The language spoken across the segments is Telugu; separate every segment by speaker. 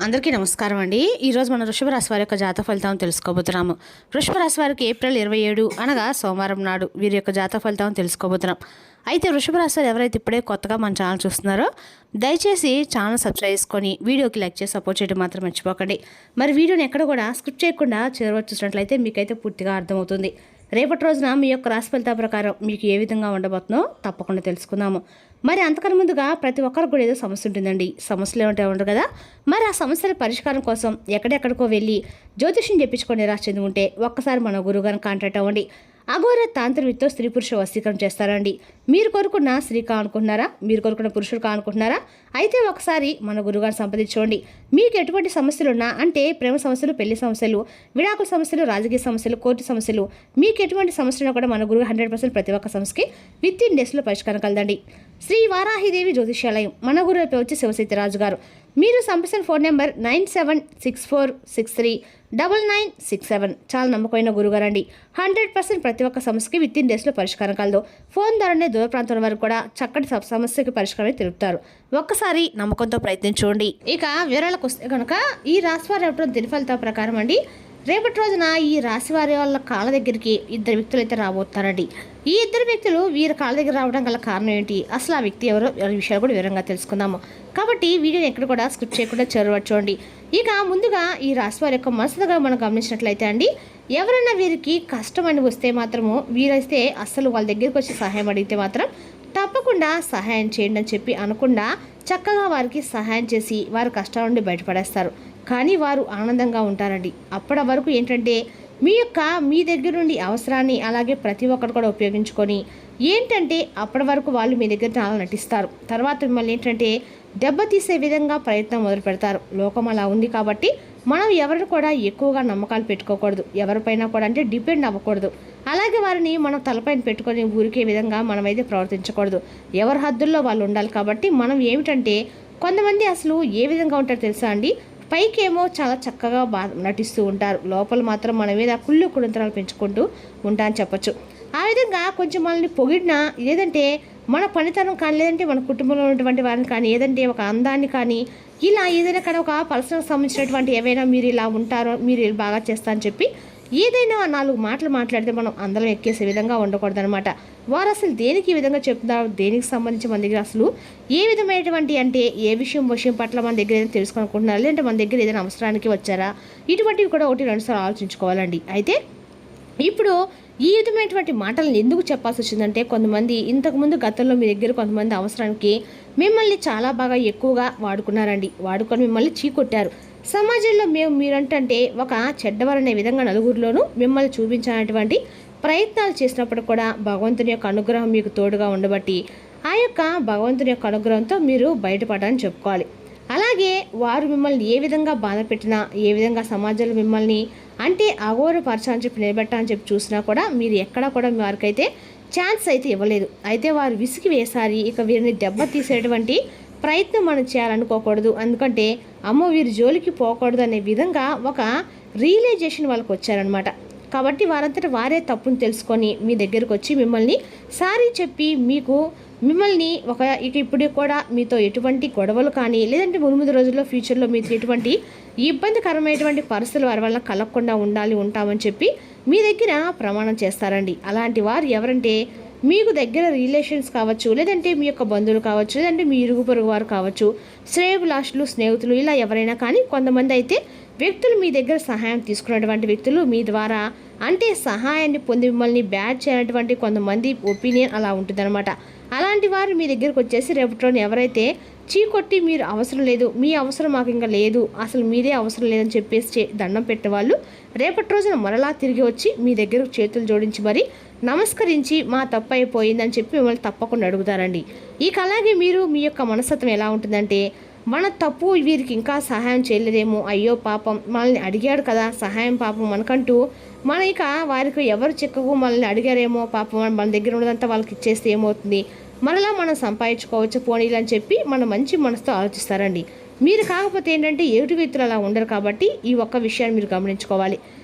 Speaker 1: అందరికీ నమస్కారం అండి. ఈరోజు మన వృషభ రాశి వారి యొక్క జాతక ఫలితాలను తెలుసుకోబోతున్నాము. వృషభ రాశి వారికి ఏప్రిల్ 27 అనగా సోమవారం నాడు వీరి యొక్క జాతక ఫలితాలను తెలుసుకోబోతున్నాం. అయితే వృషభ రాశి వారు ఎవరైతే ఇప్పుడే కొత్తగా మన ఛానల్ చూస్తున్నారో దయచేసి ఛానల్ సబ్స్క్రైబ్ చేసుకొని వీడియోకి లైక్ చేసి సపోర్ట్ చేయడం మాత్రం మర్చిపోకండి. మరి వీడియోని ఎక్కడ కూడా స్కిప్ చేయకుండా చివరి చూసినట్లయితే మీకైతే పూర్తిగా అర్థమవుతుంది. రేపటి రోజున మీ యొక్క రాశి ఫలితాల ప్రకారం మీకు ఏ విధంగా ఉండబోతుందో తప్పకుండా తెలుసుకుందాము. మరి అంతకన్నా ముందుగా ప్రతి ఒక్కరికి కూడా ఏదో సమస్య ఉంటుందండి. సమస్యలు ఏమంటే ఉండరు కదా. మరి ఆ సమస్యల పరిష్కారం కోసం ఎక్కడెక్కడికో వెళ్ళి జ్యోతిష్యం చెప్పించుకొని నిరాశ చెంది ఉంటే ఒక్కసారి మన గురువుగారిని కాంటాక్ట్ అవ్వండి. అఘోర తాంత్రికతో స్త్రీ పురుష వశీకరణ చేస్తారండి. మీరు కోరుకున్న స్త్రీ కానుకుంటున్నారా, మీరు కోరుకున్న పురుషుడు కానుకుంటున్నారా, అయితే ఒకసారి మన గురుగారిని సంప్రదించండి. మీకు ఎటువంటి సమస్యలు ఉన్నా, అంటే ప్రేమ సమస్యలు, పెళ్లి సమస్యలు, విడాకుల సమస్యలు, రాజకీయ సమస్యలు, కోర్టు సమస్యలు, మీకు ఎటువంటి సమస్యలు కూడా మన గురువు 100% ప్రతి ఒక్క సమస్యకి విత్ ఇన్ డేస్లో పరిష్కారం కలదండి. శ్రీ వారాహిదేవి జ్యోతిష్యాలయం, మన గురువు వచ్చి శివశక్తిరాజు గారు. మీరు సంప్రదించిన ఫోన్ నెంబర్ 9764639967. చాలా నమ్మకమైన గురుగారండి. 100% ప్రతి ఒక్క సమస్యకి విత్ ఇన్ డేస్లో పరిష్కారం కలదు. ఫోన్ ద్వారానే దూర ప్రాంతాల వరకు కూడా చక్కటి సమస్యకి పరిష్కారం తెలుపుతారు. ఒక్కసారి నమ్మకంతో ప్రయత్నించండి. ఇక వివరాలకు వస్తే కనుక ఈ రాశి వారి ఎవరు దిన ఫలితాల ప్రకారం అండి, రేపటి రోజున ఈ రాశి వారి వాళ్ళ కాళ్ళ దగ్గరికి ఇద్దరు వ్యక్తులు అయితే రాబోతారండి. ఈ ఇద్దరు వ్యక్తులు వీరి కాళ్ళ దగ్గర రావడం గల కారణం ఏంటి, అసలు ఆ వ్యక్తి ఎవరో విషయాలు కూడా వివరంగా తెలుసుకుందాము. కాబట్టి వీడియోని ఎక్కడ కూడా స్కిప్ చేయకుండా చూడండి. ఇక ముందుగా ఈ రాశి వారి యొక్క మనసుగా మనం గమనించినట్లయితే అండి, ఎవరైనా వీరికి కష్టం అని వస్తే మాత్రము వీరైతే అస్సలు వాళ్ళ దగ్గరికి వచ్చి సహాయం అడిగితే మాత్రం తప్పకుండా సహాయం చేయండి అని చెప్పి అనకుండా చక్కగా వారికి సహాయం చేసి వారి కష్టాల నుండి బయటపడేస్తారు. కానీ వారు ఆనందంగా ఉంటారండి. అప్పటి వరకు ఏంటంటే మీ దగ్గర నుండి అవసరాన్ని అలాగే ప్రతి ఒక్కరు కూడా ఉపయోగించుకొని ఏంటంటే అప్పటి వరకు వాళ్ళు మీ దగ్గర చాలా నటిస్తారు. తర్వాత మిమ్మల్ని ఏంటంటే దెబ్బతీసే విధంగా ప్రయత్నం మొదలు పెడతారు. లోకం అలా ఉంది కాబట్టి మనం ఎవరిని కూడా ఎక్కువగా నమ్మకాలు పెట్టుకోకూడదు. ఎవరిపైనా కూడా అంటే డిపెండ్ అవ్వకూడదు. అలాగే వారిని మనం తలపైన పెట్టుకొని ఊరికే విధంగా మనమైతే ప్రవర్తించకూడదు. ఎవరి హద్దుల్లో వాళ్ళు ఉండాలి. కాబట్టి మనం ఏమిటంటే కొంతమంది అసలు ఏ విధంగా ఉంటారో తెలుసా అండి, పైకేమో చాలా చక్కగా నటిస్తూ ఉంటారు, లోపల మాత్రం మన మీద కుళ్ళు కుడంతరాలు పెంచుకుంటూ ఉంటా అని చెప్పచ్చు. ఆ విధంగా కొంచెం మనల్ని పొగిడినా, లేదంటే మన పనితనం కానీ, లేదంటే మన కుటుంబంలో ఉన్నటువంటి వారిని కానీ, ఏదంటే ఒక అందాన్ని కానీ, ఇలా ఏదైనా కానీ ఒక పర్సనల్ సంబంధించినటువంటి ఏవైనా మీరు ఇలా ఉంటారో, మీరు బాగా చేస్తా అని చెప్పి ఏదైనా 4 మాటలు మాట్లాడితే మనం అందరం ఎక్కేసే విధంగా ఉండకూడదు అనమాట. వారు అసలు దేనికి ఈ విధంగా చెప్తున్నారు, దేనికి సంబంధించి మన దగ్గర అసలు ఏ విధమైనటువంటి అంటే ఏ విషయం పట్ల మన దగ్గర ఏదైనా తెలుసుకోనుకుంటున్నారు, లేదంటే మన దగ్గర ఏదైనా అవసరానికి వచ్చారా, ఇటువంటివి కూడా 1-2 సార్లు ఆలోచించుకోవాలండి. అయితే ఇప్పుడు ఈ విధమైనటువంటి మాటలను ఎందుకు చెప్పాల్సి వచ్చిందంటే, కొంతమంది ఇంతకుముందు గతంలో మీ దగ్గర కొంతమంది అవసరానికి మిమ్మల్ని చాలా బాగా ఎక్కువగా వాడుకున్నారండి. వాడుకొని మిమ్మల్ని చీకొట్టారు. సమాజంలో మీరంటే ఒక చెడ్డవారనే విధంగా నలుగురిలోనూ మిమ్మల్ని చూపించాలనేటువంటి ప్రయత్నాలు చేసినప్పుడు కూడా భగవంతుని యొక్క అనుగ్రహం మీకు తోడుగా ఉండబట్టి ఆ యొక్క భగవంతుని యొక్క అనుగ్రహంతో మీరు బయటపడాలని చెప్పుకోవాలి. అలాగే వారు మిమ్మల్ని ఏ విధంగా బాధ పెట్టినా, ఏ విధంగా సమాజంలో మిమ్మల్ని అంటే అఘోరపరచాలని చెప్పి నిలబెట్టాలని చెప్పి చూసినా కూడా మీరు ఎక్కడా కూడా వారికైతే ఛాన్స్ అయితే ఇవ్వలేదు. అయితే వారు విసిగి వేసారి. ఇక వీరిని దెబ్బ తీసేటువంటి ప్రయత్నం మనం చేయాలనుకోకూడదు. ఎందుకంటే అమ్మో వీరి జోలికి పోకూడదు అనే విధంగా ఒక రియలైజేషన్ వాళ్ళకి వచ్చారనమాట. కాబట్టి వారంతటా వారే తప్పును తెలుసుకొని మీ దగ్గరకు వచ్చి మిమ్మల్ని సారీ చెప్పి మిమ్మల్ని ఇక ఇప్పుడు కూడా మీతో ఎటువంటి గొడవలు కానీ, లేదంటే 8 రోజుల్లో ఫ్యూచర్లో మీతో ఎటువంటి ఇబ్బందికరమైనటువంటి పరిస్థితులు వారి వల్ల కలగకుండా ఉంటామని చెప్పి మీ దగ్గర ప్రమాణం చేస్తారండి. అలాంటి వారు ఎవరంటే మీకు దగ్గర రిలేషన్స్ కావచ్చు, లేదంటే మీ యొక్క బంధువులు కావచ్చు, లేదంటే మీ ఇరుగు పొరుగు వారు కావచ్చు, శ్రేయభిలాషులు, స్నేహితులు, ఇలా ఎవరైనా కానీ కొంతమంది అయితే వ్యక్తులు మీ దగ్గర సహాయం తీసుకున్నటువంటి వ్యక్తులు మీ ద్వారా అంటే సహాయాన్ని పొంది మిమ్మల్ని బ్యాడ్ చేయనటువంటి కొంతమంది ఒపీనియన్ అలా ఉంటుందన్నమాట. అలాంటి వారు మీ దగ్గరకు వచ్చేసి రేపటిలోని ఎవరైతే చీకొట్టి మీరు అవసరం లేదు, మీ అవసరం మాకు ఇంకా లేదు, అసలు మీరే అవసరం లేదని చెప్పేసి దండం పెట్టే వాళ్ళు రేపటి రోజున మరలా తిరిగి వచ్చి మీ దగ్గర చేతులు జోడించి మరి నమస్కరించి మా తప్పు అయిపోయిందని చెప్పి మిమ్మల్ని తప్పకుండా అడుగుతారండి. ఇక అలాగే మీ యొక్క మనస్తత్వం ఎలా ఉంటుందంటే, మన తప్పు వీరికి ఇంకా సహాయం చేయలేదేమో, అయ్యో పాపం మనల్ని అడిగాడు కదా సహాయం, పాపం మనకంటూ ఇక వారికి ఎవరు చిక్కకు మనల్ని అడిగారేమో, పాపం మన దగ్గర ఉన్నదంతా వాళ్ళకి ఇచ్చేస్తే ఏమవుతుంది, మనలా మనం సంపాదించుకోవచ్చు పోనీలు అని చెప్పి మన మంచి మనసుతో ఆలోచిస్తారండి. మీరు కాకపోతే ఏంటంటే ఎదుటి వ్యక్తులు అలా ఉండరు. కాబట్టి ఈ ఒక్క విషయాన్ని మీరు గమనించుకోవాలి.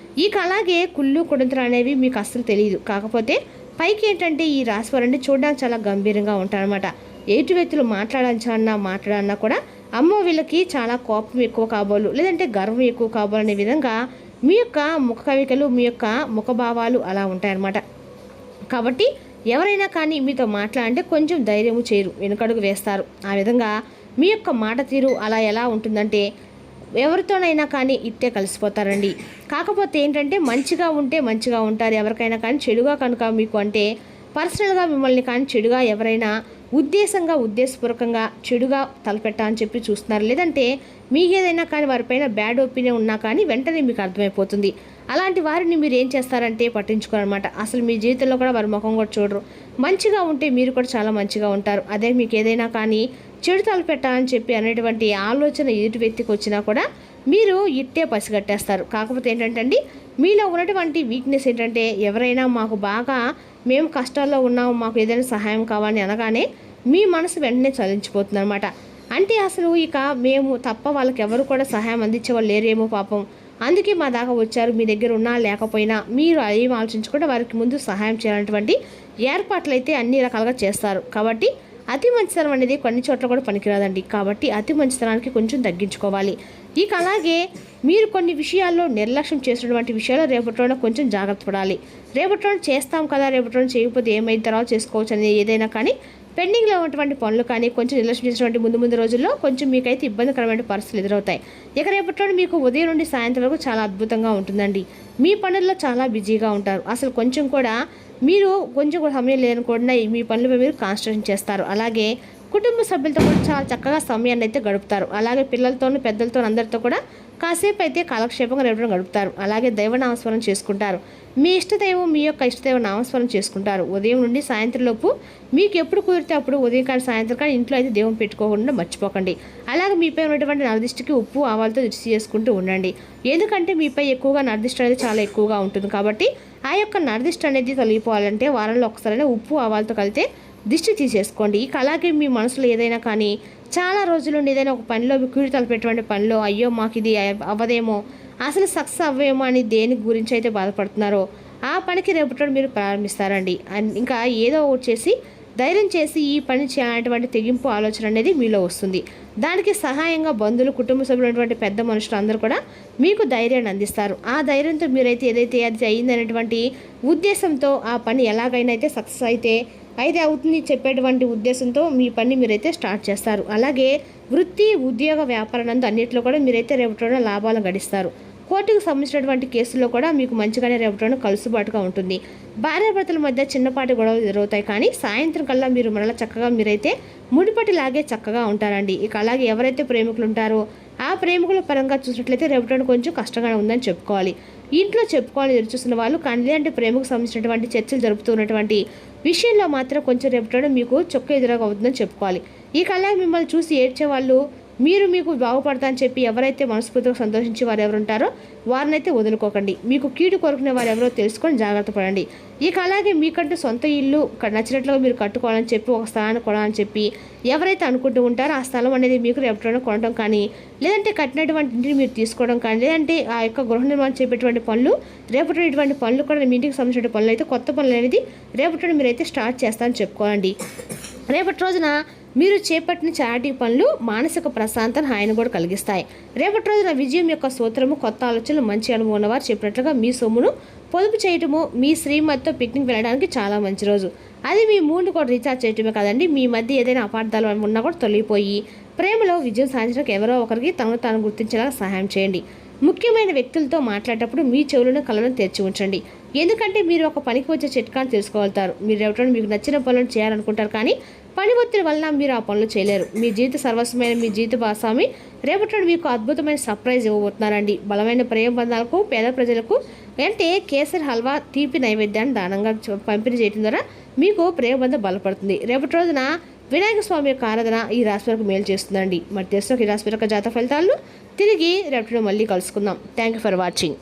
Speaker 1: ఇక అలాగే కుళ్ళు కుడంతలు అనేవి మీకు అస్సలు తెలియదు. కాకపోతే పైకి ఏంటంటే ఈ రాశి వారంటే చూడడానికి చాలా గంభీరంగా ఉంటారనమాట. ఎదుటి వ్యక్తులు మాట్లాడాలన్నా కూడా అమ్మో వీళ్ళకి చాలా కోపం ఎక్కువ కాబోలు, లేదంటే గర్వం ఎక్కువ కాబోలు అనే విధంగా మీ యొక్క ముఖ కవికలు, మీ యొక్క ముఖభావాలు అలా ఉంటాయన్నమాట. కాబట్టి ఎవరైనా కానీ మీతో మాట్లాడంటే కొంచెం ధైర్యము చేయరు, వెనుకడుగు వేస్తారు. ఆ విధంగా మీ యొక్క మాట తీరు అలా ఎలా ఉంటుందంటే ఎవరితోనైనా కానీ ఇట్టే కలిసిపోతారండి. కాకపోతే ఏంటంటే మంచిగా ఉంటే మంచిగా ఉంటారు, ఎవరికైనా కానీ చెడుగా కనుక మీకు అంటే పర్సనల్గా మిమ్మల్ని కానీ చెడుగా ఎవరైనా ఉద్దేశపూర్వకంగా చెడుగా తలపెట్టాలని చెప్పి చూస్తున్నారు, లేదంటే మీకు ఏదైనా కానీ వారిపైన బ్యాడ్ ఒపీనియన్ ఉన్నా కానీ వెంటనే మీకు అర్థమైపోతుంది. అలాంటి వారిని మీరు ఏం చేస్తారంటే పట్టించుకోరనమాట. అసలు మీ జీవితంలో కూడా వారి ముఖం కూడా చూడరు. మంచిగా ఉంటే మీరు కూడా చాలా మంచిగా ఉంటారు. అదే మీకు ఏదైనా కానీ చెడు తలపెట్టాలని చెప్పి అనేటువంటి ఆలోచన ఎదుటి వ్యక్తికి వచ్చినా కూడా మీరు ఇట్టే పసిగట్టేస్తారు. కాకపోతే ఏంటంటే అండి, మీలో ఉన్నటువంటి వీక్నెస్ ఏంటంటే ఎవరైనా మాకు బాగా మేము కష్టాల్లో ఉన్నాము, మాకు ఏదైనా సహాయం కావాలని అనగానే మీ మనసు వెంటనే చలించిపోతుంది అనమాట. అంటే అసలు ఇక మేము తప్ప వాళ్ళకి ఎవరు కూడా సహాయం అందించే వాళ్ళు లేరేమో పాపం, అందుకే మా దాకా వచ్చారు, మీ దగ్గర ఉన్నా లేకపోయినా మీరు ఏం ఆలోచించకుండా వారికి ముందు సహాయం చేయాలన్నటువంటి ఏర్పాట్లు అయితే అన్ని రకాలుగా చేస్తారు. కాబట్టి అతి మంచితనం అనేది కొన్ని చోట్ల కూడా పనికిరాదండి. కాబట్టి అతి మంచితనానికి కొంచెం తగ్గించుకోవాలి. ఇక అలాగే మీరు కొన్ని విషయాల్లో నిర్లక్ష్యం చేసినటువంటి విషయాల్లో రేపటిలోనే కొంచెం జాగ్రత్త పడాలి. రేపటిలోనే చేస్తాం కదా, రేపటిలోనే చేయకపోతే ఏమైన తర్వాత చేసుకోవచ్చు అనేది ఏదైనా కానీ పెండింగ్లో ఉన్నటువంటి పనులు కానీ కొంచెం నిర్లక్ష్యం చేసినటువంటి ముందు రోజుల్లో కొంచెం మీకైతే ఇబ్బందికరమైన పరిస్థితులు ఎదురవుతాయి. ఇక రేపటిలోనే మీకు ఉదయం నుండి సాయంత్రం వరకు చాలా అద్భుతంగా ఉంటుందండి. మీ పనుల్లో చాలా బిజీగా ఉంటారు. అసలు కొంచెం కూడా సమయం లేదనుకోకుండా మీ పనులపై మీరు కాన్సన్ట్రేషన్ చేస్తారు. అలాగే కుటుంబ సభ్యులతో కూడా చాలా చక్కగా సమయాన్ని అయితే గడుపుతారు. అలాగే పిల్లలతోనూ పెద్దలతో అందరితో కూడా కాసేపు అయితే కాలక్షేపంగా రేపడం గడుపుతారు. అలాగే దైవ నామస్మరణ చేసుకుంటారు. మీ ఇష్టదైవం, మీ యొక్క ఇష్టదైవ నామస్మరణ చేసుకుంటారు. ఉదయం నుండి సాయంత్రం లోపు మీకు ఎప్పుడు కుదిరితే అప్పుడు ఉదయం కానీ సాయంత్రం కానీ ఇంట్లో అయితే దేవుని పెట్టుకోకుండా మర్చిపోకండి. అలాగే మీపై ఉన్నటువంటి నరదిష్టికి ఉప్పు ఆవాలతో రుచి చేసుకుంటూ ఉండండి. ఎందుకంటే మీపై ఎక్కువగా నరదిష్టి అనేది చాలా ఎక్కువగా ఉంటుంది. కాబట్టి ఆ యొక్క నరదిష్టి అనేది తొలగిపోవాలంటే వారంలో ఒకసారైనా ఉప్పు ఆవాలతో కలిపితే దిష్టి తీసేసుకోండి. ఇక అలాగే మీ మనసులో ఏదైనా కానీ చాలా రోజుల నుండి ఏదైనా ఒక పనిలో మీ కీడు తలపెట్టినటువంటి పనిలో అయ్యో మాకు ఇది అవ్వదేమో, అసలు సక్సెస్ అవ్వేమో అని దేని గురించి అయితే బాధపడుతున్నారో ఆ పనికి రేపటి మీరు ప్రారంభిస్తారండి. ఇంకా ఏదో ఒకటి చేసి ధైర్యం చేసి ఈ పని చేయాలనేటువంటి తెగింపు ఆలోచన అనేది మీలో వస్తుంది. దానికి సహాయంగా బంధువులు, కుటుంబ సభ్యులు ఉన్నటువంటి పెద్ద మనుషులు అందరూ కూడా మీకు ధైర్యాన్ని అందిస్తారు. ఆ ధైర్యంతో మీరైతే ఏదైతే అది అయిందనేటువంటి ఉద్దేశంతో ఆ పని ఎలాగైనా అయితే సక్సెస్ అయితే అవుతుంది చెప్పేటువంటి ఉద్దేశంతో మీ పని మీరైతే స్టార్ట్ చేస్తారు. అలాగే వృత్తి, ఉద్యోగ, వ్యాపారాలందు అన్నింటిలో కూడా మీరైతే రేపటి లాభాలు గడిస్తారు. కోర్టుకు సంబంధించినటువంటి కేసుల్లో కూడా మీకు మంచిగానే రేపటి కలుసుబాటుగా ఉంటుంది. భార్యాభర్తల మధ్య చిన్నపాటి గొడవలు ఎదురవుతాయి, కానీ సాయంత్రం కల్లా మీరు మరలా చక్కగా మీరైతే ముడిపటిలాగే చక్కగా ఉంటారండి. ఇక అలాగే ఎవరైతే ప్రేమికులు ఉంటారో ఆ ప్రేమికుల పరంగా చూసినట్లయితే రేపటి కొంచెం కష్టంగానే ఉందని చెప్పుకోవాలి. ఇంట్లో చెప్పుకోవాలని ఎదురుచూస్తున్న వాళ్ళు కానీ లేదంటే ప్రేమకు సంబంధించినటువంటి చర్చలు జరుపుతున్నటువంటి విషయంలో మాత్రం కొంచెం రేపటి మీకు చొక్క ఎదురుగా అవుతుందని చెప్పుకోవాలి. ఇక అలాగే మిమ్మల్ని చూసి ఏడ్చే వాళ్ళు మీకు బాగుపడతా అని చెప్పి ఎవరైతే మనస్ఫూర్తిగా సంతోషించి వారు ఎవరు ఉంటారో వారినైతే వదులుకోకండి. మీకు కీడు కోరుకునే వారు ఎవరో తెలుసుకొని జాగ్రత్త పడండి. ఇక అలాగే మీకంటూ సొంత ఇల్లు నచ్చినట్లుగా మీరు కట్టుకోవాలని చెప్పి ఒక స్థలాన్ని కొనాలని చెప్పి ఎవరైతే అనుకుంటూ ఉంటారో ఆ స్థలం అనేది మీకు రేపటిలో కొనడం కానీ లేదంటే కట్టినటువంటి ఇంటిని మీరు తీసుకోవడం కానీ లేదంటే ఆ యొక్క గృహ నిర్మాణం చేపేటువంటి పనులు రేపటిటువంటి పనులు కూడా మీ ఇంటికి సంబంధించిన పనులు అయితే కొత్త పనులు అనేది రేపటి మీరైతే స్టార్ట్ చేస్తారని చెప్పుకోవాలండి. రేపటి రోజున మీరు చేపట్టిన చారిటీ పనులు మానసిక ప్రశాంతత హాయిని కూడా కలిగిస్తాయి. రేపటి రోజున విజయం యొక్క సూత్రము కొత్త ఆలోచనలు, మంచి అనుభవం ఉన్నవారు చెప్పినట్లుగా మీ సొమ్మును పొదుపు చేయటము, మీ శ్రీమతితో పిక్నిక్ వెళ్ళడానికి చాలా మంచి రోజు. అది మీ మూడ్ని కూడా రీఛార్జ్ చేయటమే కాదండి, మీ మధ్య ఏదైనా అపార్థాలు ఉన్నా కూడా తొలగిపోయి ప్రేమలో విజయం సాధించడానికి ఎవరో ఒకరికి తనను తాను గుర్తించేలా సహాయం చేయండి. ముఖ్యమైన వ్యక్తులతో మాట్లాడేటప్పుడు మీ చెవులను కళ్ళను తెరిచి ఉంచండి. ఎందుకంటే మీరు ఒక పనికి వచ్చే చిట్కాను తెలుసుకోగలుగుతారు. మీరు ఎవరైనా మీకు నచ్చిన పనులను చేయాలనుకుంటారు, కానీ పని ఒత్తిడి వల్ల మీరు ఆ పనులు చేయలేరు. మీ జీవిత సర్వస్వమైన మీ జీవిత భాగస్వామి రేపటి మీకు అద్భుతమైన సర్ప్రైజ్ ఇవ్వబోతున్నారండి. బలమైన ప్రేమ బంధాలకు, పేద ప్రజలకు అంటే కేసరి హల్వా, తీపి నైవేద్యాన్ని దానంగా పంపిణీ చేయడం ద్వారా మీకు ప్రేమ బంధం బలపడుతుంది. రేపటి రోజున వినాయక స్వామి యొక్క ఆరాధన ఈ రాశి వరకు మేలు చేస్తుందండి. మరి తెలుసు ఈ రాశి యొక్క జాతక ఫలితాలను తిరిగి రేపటి మళ్ళీ కలుసుకుందాం. Thank you for watching.